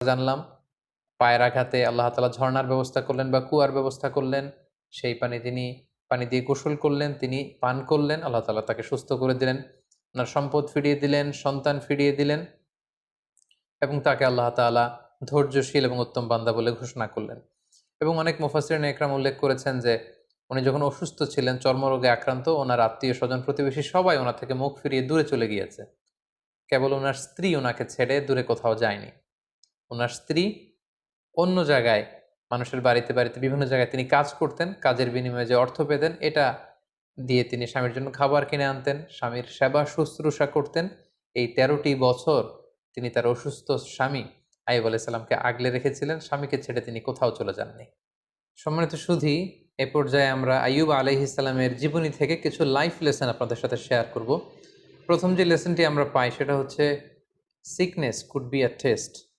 জানলাম পায়ের আঘাতে আল্লাহ তাআলা ঝর্ণার ব্যবস্থা করলেন বা কুয়ার ব্যবস্থা করলেন। সেই পানি দিয়ে গোসল করলেন, তিনি পান করলেন, আল্লাহ তাআলা তাকে সুস্থ করে দিলেন। উনার সম্পদ ফিরিয়ে দিলেন, সন্তান ফিরিয়ে দিলেন এবং তাকে আল্লাহ তাআলা ধৈর্যশীল এবং উত্তম বান্দা বলে ঘোষণা করলেন। এবং অনেক মুফাসসিরিন একরাম উল্লেখ করেছেন যে উনি যখন অসুস্থ ছিলেন, চর্মরোগে আক্রান্ত, ওনার আত্মীয়-স্বজন, প্রতিবেশী সবাই ওনার থেকে মুখ ফিরিয়ে দূরে চলে গিয়েছে। কেবল উনার স্ত্রী ওনাকে ছেড়ে দূরে কোথাও যায়নি। উনার স্ত্রী অন্য জায়গায়, মানুষের বাড়িতে বিভিন্ন জায়গায় তিনি কাজ করতেন। কাজের বিনিময়ে যে অর্থ পেতেন, এটা দিয়ে তিনি স্বামীর জন্য খাবার কিনে আনতেন, স্বামীর সেবা শুশ্রূষা করতেন। এই ১৩টি বছর তিনি তার অসুস্থ স্বামী আইয়ুব আলাইহিস সালামকে আগলে রেখেছিলেন। স্বামীকে ছেড়ে তিনি কোথাও চলে যাননি। সম্মানিত সুধী, এ পর্যায়ে আমরা আইয়ুব আলাইহিস সালামের জীবনী থেকে কিছু লাইফ লেসন আপনাদের সাথে শেয়ার করব। প্রথম যে লেসনটি আমরা পাই সেটা হচ্ছে, sickness could be a test.